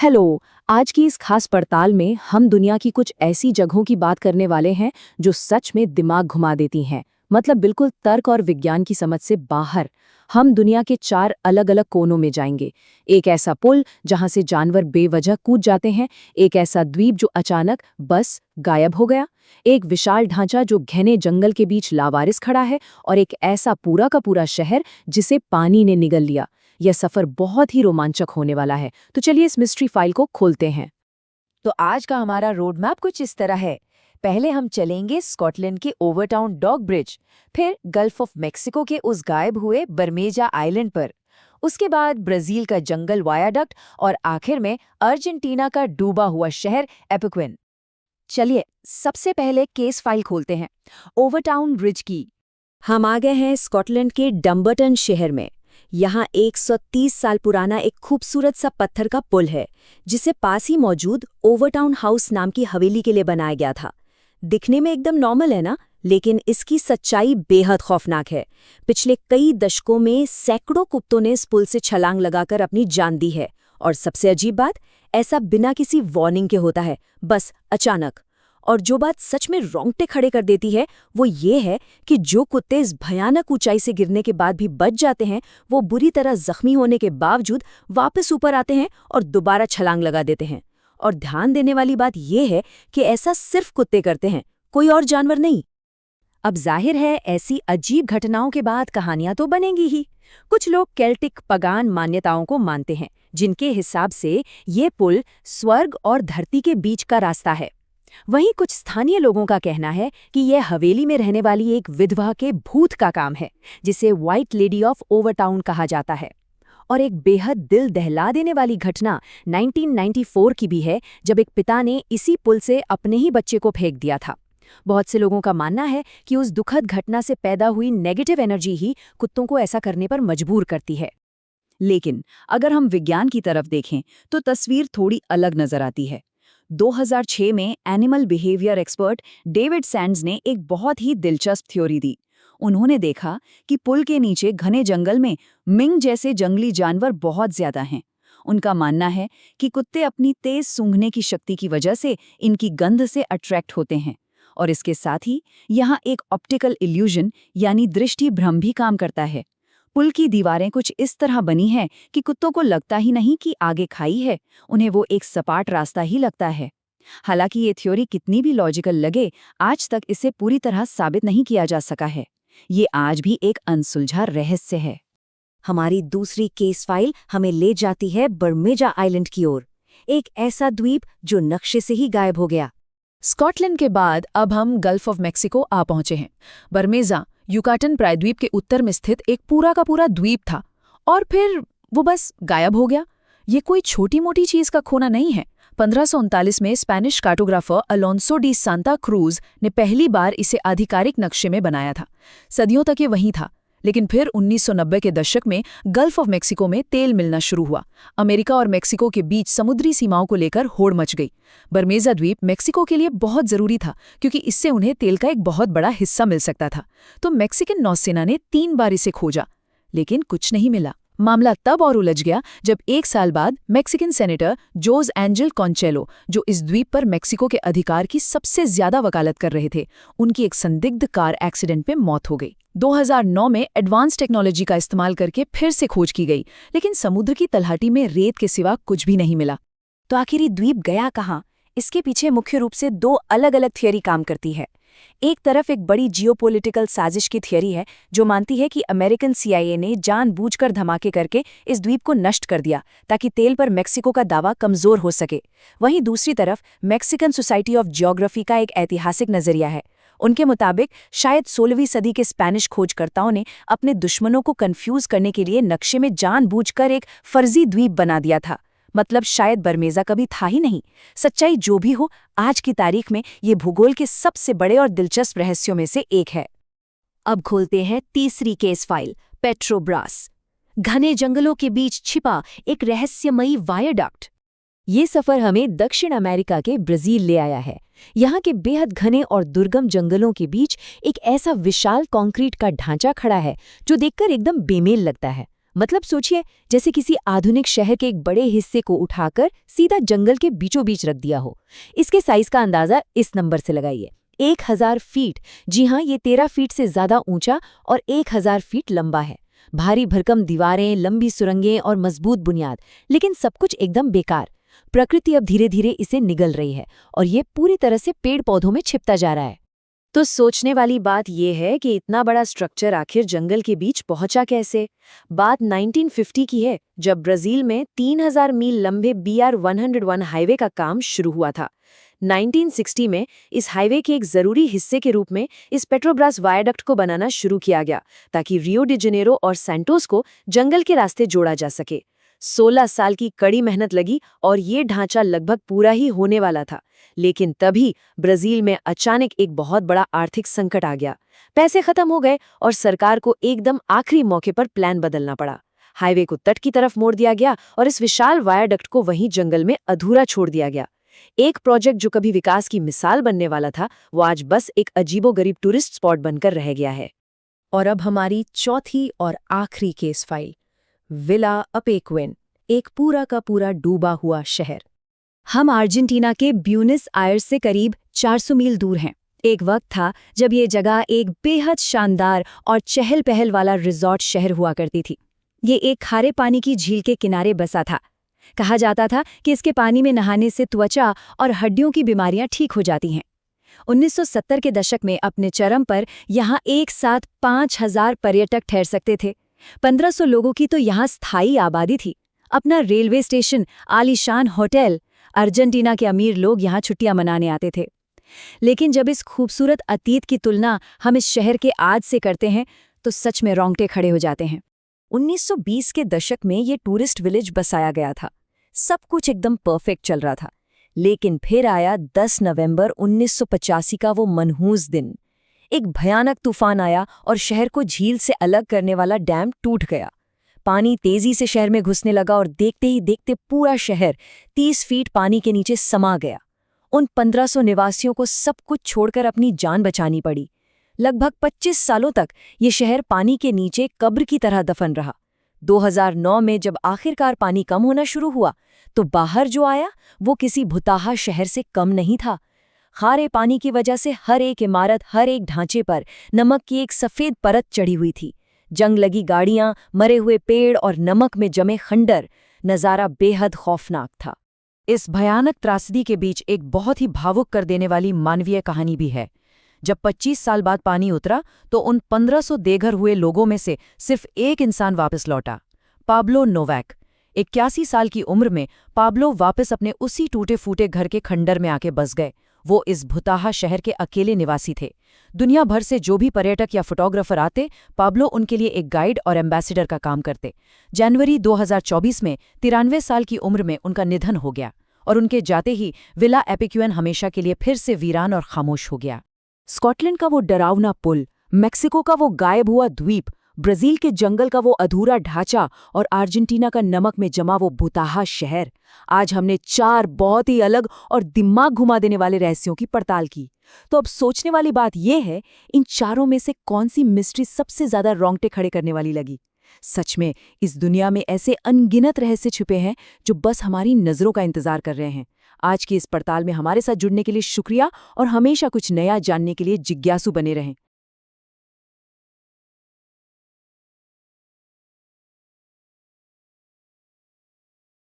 Hello. आज की इस खास पड़ताल में हम दुनिया की कुछ ऐसी जगहों की बात करने वाले हैं जो सच में दिमाग घुमा देती हैं। मतलब बिल्कुल तर्क और विज्ञान की समझ से बाहर। हम दुनिया के 4 अलग-अलग कोनों में जाएंगे। एक ऐसा पुल जहां से जानवर बेवजह कूद जाते हैं, एक ऐसा द्वीप जो अचानक बस गायब हो गया, एक विशाल ढांचा जो घने जंगल के बीच लावारिस खड़ा है, और एक ऐसा पूरा का पूरा शहर जिसे पानी ने निगल लिया। यह सफर बहुत ही रोमांचक होने वाला है, तो चलिए इस मिस्ट्री फाइल को खोलते हैं। तो आज का हमारा रोड मैप कुछ इस तरह है। पहले हम चलेंगे स्कॉटलैंड के ओवरटाउन डॉक ब्रिज, फिर गल्फ ऑफ मेक्सिको के उस गायब हुए बर्मेजा आइलैंड पर, उसके बाद ब्राजील का जंगल वायाडक्ट और आखिर में अर्जेंटीना का डूबा हुआ शहर एपिक्विन। चलिए सबसे पहले केस फाइल खोलते हैं, ओवरटाउन ब्रिज की। हम आ गए हैं स्कॉटलैंड के डम्बरटन शहर में। यहाँ 130 साल पुराना एक खूबसूरत सा पत्थर का पुल है, जिसे पास ही मौजूद ओवरटाउन हाउस नाम की हवेली के लिए बनाया गया था। दिखने में एकदम नॉर्मल है ना, लेकिन इसकी सच्चाई बेहद खौफनाक है। पिछले कई दशकों में सैकड़ों कुत्तों ने इस पुल से छलांग लगाकर अपनी जान दी है। और सबसे अजीब बात, ऐसा बिना किसी वार्निंग के होता है, बस अचानक। और जो बात सच में रोंगटे खड़े कर देती है वो ये है कि जो कुत्ते इस भयानक ऊंचाई से गिरने के बाद भी बच जाते हैं, वो बुरी तरह जख्मी होने के बावजूद वापस ऊपर आते हैं और दोबारा छलांग लगा देते हैं। और ध्यान देने वाली बात ये है कि ऐसा सिर्फ कुत्ते करते हैं, कोई और जानवर नहीं। अब जाहिर है ऐसी अजीब घटनाओं के बाद कहानियां तो बनेंगी ही। कुछ लोग केल्टिक पगान मान्यताओं को मानते हैं, जिनके हिसाब से ये पुल स्वर्ग और धरती के बीच का रास्ता है। वहीं कुछ स्थानीय लोगों का कहना है कि यह हवेली में रहने वाली एक विधवा के भूत का काम है, जिसे व्हाइट लेडी ऑफ ओवरटाउन कहा जाता है। और एक बेहद दिल दहला देने वाली घटना 1994 की भी है, जब एक पिता ने इसी पुल से अपने ही बच्चे को फेंक दिया था। बहुत से लोगों का मानना है कि उस दुखद घटना से पैदा हुई नेगेटिव एनर्जी ही कुत्तों को ऐसा करने पर मजबूर करती है। लेकिन अगर हम विज्ञान की तरफ देखें तो तस्वीर थोड़ी अलग नजर आती है। 2006 में animal behaviour expert David Sands ने एक बहुत ही दिलचस्प थ्योरी दी। उन्होंने देखा कि पुल के नीचे घने जंगल में मिंग जैसे जंगली जानवर बहुत ज्यादा हैं। उनका मानना है कि कुत्ते अपनी तेज सूंघने की शक्ति की वजह से इनकी गंध से अट्रैक्ट होते हैं, और इसके साथ ही यहाँ एक ऑप्टिकल इल्यूजन यानी दृष्टि भ्रम भी काम करता है। पुल की दीवारें कुछ इस तरह बनी हैं कि कुत्तों को लगता ही नहीं कि आगे खाई है, उन्हें वो एक सपाट रास्ता ही लगता है। हालांकि ये थ्योरी कितनी भी लॉजिकल लगे, आज तक इसे पूरी तरह साबित नहीं किया जा सका है। ये आज भी एक अनसुलझा रहस्य है। हमारी दूसरी केस फाइल हमें ले जाती है बर्मेजा आइलैंड की ओर, एक ऐसा द्वीप जो नक्शे से ही गायब हो गया। स्कॉटलैंड के बाद अब हम गल्फ ऑफ मेक्सिको आ पहुंचे हैं। बर्मेजा युकाटन प्रायद्वीप के उत्तर में स्थित एक पूरा का पूरा द्वीप था, और फिर वो बस गायब हो गया। ये कोई छोटी मोटी चीज का खोना नहीं है। 1539 में Spanish cartographer Alonso de Santa cruise ने पहली बार इसे आधिकारिक नक्शे में बनाया था। सदियों तक ये वहीं था, लेकिन फिर 1990 के दशक में गल्फ ऑफ मेक्सिको में तेल मिलना शुरू हुआ। अमेरिका और मेक्सिको के बीच समुद्री सीमाओं को लेकर होड़ मच गई। बर्मेजा द्वीप मेक्सिको के लिए बहुत जरूरी था, क्योंकि इससे उन्हें तेल का एक बहुत बड़ा हिस्सा मिल सकता था। तो मेक्सिकन नौसेना ने 3 बार इसे खोजा, लेकिन कुछ नहीं मिला। मामला तब और उलझ गया जब 1 साल बाद मेक्सिकन सेनेटर जोस एंजल कॉन्चेलो, जो इस द्वीप पर मेक्सिको के अधिकार की सबसे ज्यादा वकालत कर रहे थे, उनकी एक संदिग्ध कार एक्सीडेंट में मौत हो गई। 2009 में एडवांस टेक्नोलॉजी का इस्तेमाल करके फिर से खोज की गई, लेकिन समुद्र की तलहटी में रेत के सिवा कुछ भी नहीं मिला। तो आखिर ये द्वीप गया कहाँ? इसके पीछे मुख्य रूप से 2 अलग-अलग थियरी काम करती है। एक तरफ एक बड़ी जियोपॉलिटिकल साजिश की थियरी है, जो मानती है कि अमेरिकन CIA ने जानबूझकर धमाके करके इस द्वीप को नष्ट कर दिया, ताकि तेल पर मेक्सिको का दावा कमजोर हो सके। वहीं दूसरी तरफ मैक्सिकन सोसाइटी ऑफ जियोग्राफी का एक ऐतिहासिक नजरिया है। उनके मुताबिक शायद 16वीं सदी के स्पेनिश खोजकर्ताओं ने अपने दुश्मनों को कंफ्यूज करने के लिए नक्शे में जानबूझकर एक फर्जी द्वीप बना दिया था। मतलब शायद बर्मेजा कभी था ही नहीं। सच्चाई जो भी हो, आज की तारीख में ये भूगोल के सबसे बड़े और दिलचस्प रहस्यों में से एक है। अब खोलते हैं तीसरी केस फाइल, पेट्रोब्रास। घने जंगलों के बीच छिपा एक रहस्यमयी वायरडक्ट। ये सफर हमें दक्षिण अमेरिका के ब्राजील ले आया है। यहाँ के बेहद घने और दुर्गम जंगलों के बीच एक ऐसा विशाल कंक्रीट का ढांचा खड़ा है जो देखकर एकदम बेमेल लगता है। मतलब सोचिए, जैसे किसी आधुनिक शहर के एक बड़े हिस्से को उठाकर सीधा जंगल के बीचों बीच रख दिया हो। इसके साइज का अंदाजा इस नंबर से लगाइए, 1000 फीट। जी हाँ, ये 13 फीट से ज्यादा ऊंचा और 1000 फीट लंबा है। भारी भरकम दीवारें, लंबी सुरंगें और मजबूत बुनियाद, लेकिन सब कुछ एकदम बेकार। प्रकृति अब धीरे धीरे इसे निगल रही है और ये पूरी तरह से पेड़ पौधों में छिपता जा रहा है। तो सोचने वाली बात यह है कि इतना बड़ा स्ट्रक्चर आखिर जंगल के बीच पहुंचा कैसे। बात 1950 की है, जब ब्राजील में 3000 मील लंबे BR-101 हाईवे का काम शुरू हुआ था। 1960 में इस हाईवे के एक जरूरी हिस्से के रूप में इस पेट्रोब्रास वायडक्ट को बनाना शुरू किया गया, ताकि रियो डी जेनेरो और सैंटोस को जंगल के रास्ते जोड़ा जा सके। 16 साल की कड़ी मेहनत लगी और ये ढांचा लगभग पूरा ही होने वाला था। लेकिन तभी ब्राजील में अचानक एक बहुत बड़ा आर्थिक संकट आ गया। पैसे खत्म हो गए और सरकार को एकदम आखिरी मौके पर प्लान बदलना पड़ा। हाईवे को तट की तरफ मोड़ दिया गया और इस विशाल वायडक्ट को वहीं जंगल में अधूरा छोड़ दिया गया। एक प्रोजेक्ट जो कभी विकास की मिसाल बनने वाला था, वो आज बस एक अजीबोगरीब टूरिस्ट स्पॉट बनकर रह गया है। और अब हमारी चौथी और आखिरी केस फाइल, विला अपेक्विन, एक पूरा का पूरा डूबा हुआ शहर। हम अर्जेंटीना के ब्यूनस आयर्स से करीब 400 मील दूर हैं। एक वक्त था जब ये जगह एक बेहद शानदार और चहल पहल वाला रिजॉर्ट शहर हुआ करती थी। ये एक खारे पानी की झील के किनारे बसा था। कहा जाता था कि इसके पानी में नहाने से त्वचा और हड्डियों की बीमारियां ठीक हो जाती हैं। 1970 के दशक में अपने चरम पर यहाँ एक साथ 5000 पर्यटक ठहर सकते थे। 1500 लोगों की तो यहाँ स्थायी आबादी थी। अपना रेलवे स्टेशन, आलीशान होटल। अर्जेंटीना के अमीर लोग यहाँ छुट्टियां मनाने आते थे। लेकिन जब इस खूबसूरत अतीत की तुलना हम इस शहर के आज से करते हैं, तो सच में रोंगटे खड़े हो जाते हैं। 1920 के दशक में ये टूरिस्ट विलेज बसाया गया था। सब कुछ एकदम परफेक्ट चल रहा था। लेकिन फिर आया 10 नवंबर 1985 का वो मनहूस दिन। एक भयानक तूफान आया और शहर को झील से अलग करने वाला डैम टूट गया। पानी तेजी से शहर में घुसने लगा और देखते ही देखते पूरा शहर 30 फीट पानी के नीचे समा गया। उन 1500 निवासियों को सब कुछ छोड़कर अपनी जान बचानी पड़ी। लगभग 25 सालों तक ये शहर पानी के नीचे कब्र की तरह दफन रहा। 2009 में जब आखिरकार पानी कम होना शुरू हुआ, तो बाहर जो आया वो किसी भुताहा शहर से कम नहीं था। खारे पानी की वजह से हर एक इमारत, हर एक ढांचे पर नमक की एक सफ़ेद परत चढ़ी हुई थी। जंग लगी गाड़ियां, मरे हुए पेड़ और नमक में जमे खंडर। नज़ारा बेहद खौफनाक था। इस भयानक त्रासदी के बीच एक बहुत ही भावुक कर देने वाली मानवीय कहानी भी है। जब 25 साल बाद पानी उतरा, तो उन 1500 बेघर हुए लोगों में से सिर्फ एक इंसान वापस लौटा, पाब्लो नोवैक। 81 साल की उम्र में पाब्लो वापस अपने उसी टूटे फूटे घर के खंडर में आके बस गए। वो इस भुताहा शहर के अकेले निवासी थे। दुनिया भर से जो भी पर्यटक या फोटोग्राफर आते, पाब्लो उनके लिए एक गाइड और एम्बेसडर का काम करते। जनवरी 2024 में 93 साल की उम्र में उनका निधन हो गया और उनके जाते ही विला एपिक्विन हमेशा के लिए फिर से वीरान और खामोश हो गया। स्कॉटलैंड का वो डरावना पुल, मैक्सिको का वो गायब हुआ द्वीप, ब्राजील के जंगल का वो अधूरा ढांचा और अर्जेंटीना का नमक में जमा वो भुताहा शहर। आज हमने 4 बहुत ही अलग और दिमाग घुमा देने वाले रहस्यों की पड़ताल की। तो अब सोचने वाली बात यह है, इन चारों में से कौन सी मिस्ट्री सबसे ज्यादा रोंगटे खड़े करने वाली लगी? सच में इस दुनिया में ऐसे अनगिनत रहस्य छुपे हैं जो बस हमारी नजरों का इंतजार कर रहे हैं। आज की इस पड़ताल में हमारे साथ जुड़ने के लिए शुक्रिया और हमेशा कुछ नया जानने के लिए जिज्ञासु बने रहें।